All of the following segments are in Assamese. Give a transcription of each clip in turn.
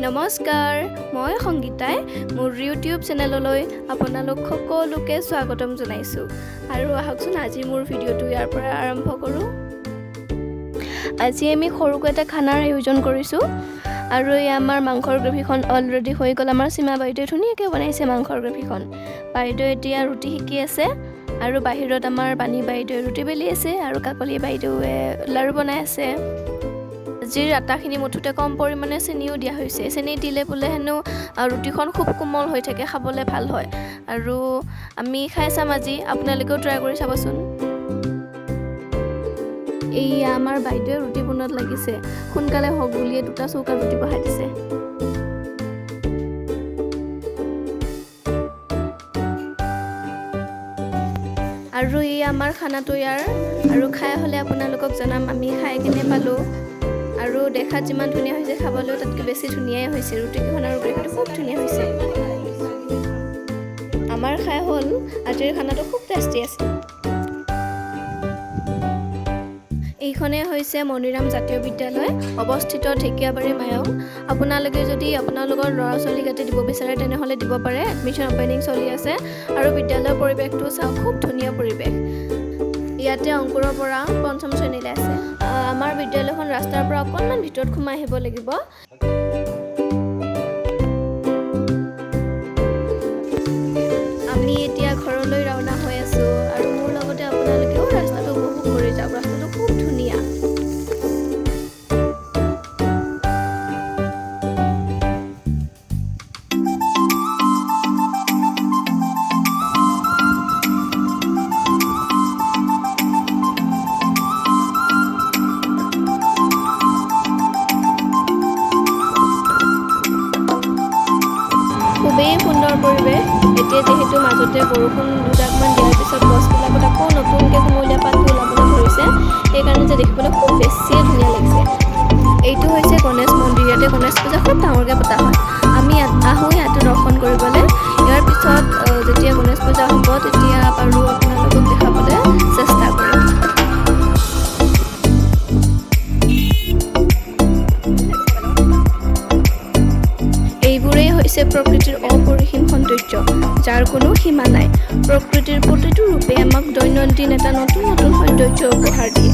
নমস্কাৰ, মই সংগীতাই মোৰ ইউটিউব চেনেললৈ আপোনালোক সকলোকে স্বাগতম জনাইছোঁ। আৰু আহকচোন আজি মোৰ ভিডিঅ'টো ইয়াৰ পৰা আৰম্ভ কৰোঁ। আজি আমি সৰুকৈ এটা খানাৰ আয়োজন কৰিছোঁ আৰু এই আমাৰ মাংসৰ গ্ৰেভিখন অলৰেডি হৈ গ'ল। আমাৰ সীমা বাইদেৱে ধুনীয়াকৈ বনাইছে মাংসৰ গ্ৰেভিখন। বাইদেউ এতিয়া ৰুটি শিকি আছে আৰু বাহিৰত আমাৰ পানী বাইদেৱে ৰুটি বেলি আছে আৰু কাকলি বাইদেৱে লাৰু বনাই আছে। আজিৰ আটাখিনি মুঠতে কম পৰিমাণে চেনিও দিয়া হৈছে। চেনি দিলে বোলে হেনো ৰুটিখন খুব কোমল হৈ থাকে, খাবলৈ ভাল হয়। আৰু আমি খাই চাম আজি, আপোনালোকেও ট্ৰাই কৰি চাবচোন। এইয়া আমাৰ বাইদেৱে ৰুটি বনোৱাত লাগিছে। সোনকালে হওক বুলিয়ে 2টা চৌকাত ৰুটি বহাই দিছে। আৰু এই আমাৰ খানা তৈয়াৰ আৰু খাই হ'লে আপোনালোকক জনাম আমি খাই কেনে পালোঁ। আৰু দেখাত যিমান ধুনীয়া হৈছে, খাবলৈও তাতকৈ বেছি ধুনীয়াই হৈছে। ৰুটিকেইখন আৰু গ্ৰেভিটো খুব ধুনীয়া হৈছে। আমাৰ খাই হ'ল, আজিৰ খানাটো খুব টেষ্টি আছে। এইখনেই হৈছে মণিৰাম জাতীয় বিদ্যালয়, অৱস্থিত ঢেকীয়াবাৰী মায়ং। আপোনালোকে যদি আপোনালোকৰ ল'ৰা ছোৱালীক ইয়াতে দিব বিচাৰে তেনেহ'লে দিব পাৰে। এডমিশ্যন অপেনিং চলি আছে আৰু বিদ্যালয়ৰ পৰিৱেশটো চাওক, খুব ধুনীয়া পৰিৱেশ। ইয়াতে অংকুৰৰ পৰা 5ম শ্ৰেণীলৈ আছে। আমাৰ বিদ্যালয়খন ৰাস্তাৰ পৰা অকণমান ভিতৰত সোমাই আহিব লাগিব। আমি এতিয়া ঘৰলৈ ৰাওনা হৈ আছোঁ আৰু মোৰ লগতে আপোনালোকেও ৰাস্তাটো উপভোগ কৰি যাওক। ৰাস্তাটো খুব ধুনীয়া। খুবেই সুন্দৰ পৰিৱেশ। এতিয়া যিহেতু মাজতে বৰষুণ দুজাকমান দিয়াৰ পিছত গছবিলাকত আকৌ নতুনকৈ কুমলীয়া পাতটো ওলাবলৈ ধৰিছে, সেইকাৰণে যে দেখিবলৈ খুব বেছিয়ে ধুনীয়া লাগিছে। এইটো হৈছে গণেশ মন্দিৰ। ইয়াতে গণেশ পূজা খুব ডাঙৰকৈ পতা হয়। আমি আহোঁ ইয়াতে দৰ্শন কৰিবলৈ। ইয়াৰ পিছত যেতিয়া গণেশ পূজা হ'ব তেতিয়া বাৰু আপোনালোকক দেখাবলৈ চেষ্টা কৰিম। এইবোৰেই হৈছে প্ৰকৃতিৰ অপৰিসীম সৌন্দৰ্য, যাৰ কোনো সীমা নাই। প্ৰকৃতিৰ প্ৰতিটো ৰূপে আমাক দৈনন্দিন এটা নতুন নতুন সৌন্দৰ্য উপহাৰ দিয়ে।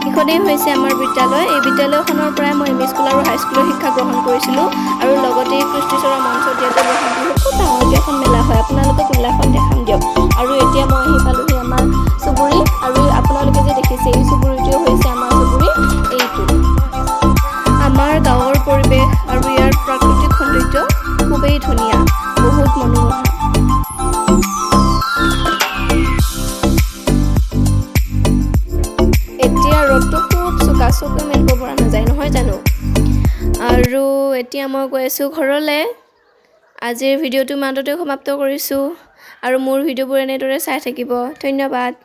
এইখনেই হৈছে আমাৰ বিদ্যালয়। এই বিদ্যালয়খনৰ পৰাই মই এম ই স্কুল আৰু হাইস্কুলৰ শিক্ষা গ্ৰহণ কৰিছিলোঁ আৰু লগতে কৃষ্টিচৰৰ মঞ্চত ইয়াতে বহাগ বিহুত খুব ডাঙৰকৈ এখন মেলা হয়। আপোনালোকক মেলাখন দেখাম দিয়ক। আৰু এতিয়া মই আহি পালোহি আমাৰ চুবুৰী, আৰু আপোনালোকে যে দেখিছে এই চুবুৰীটোও হৈছে আমাৰ চুবুৰী। এইটো আমাৰ গাঁৱৰ পৰিৱেশ আৰু ইয়াৰ প্ৰাকৃতিক সৌন্দৰ্য খুবেই ধুনীয়া, বহুত মনোমোহা। এতিয়া ৰ'দটো খুব চোকা, চকু মেলিব পৰা নাযায় নহয় জানো। আৰু এতিয়া মই গৈ আছোঁ ঘৰলৈ। আজিৰ ভিডিঅ'টো ইমানতে সমাপ্ত কৰিছোঁ আৰু মোৰ ভিডিঅ'বোৰ এনেদৰে চাই থাকিব। ধন্যবাদ।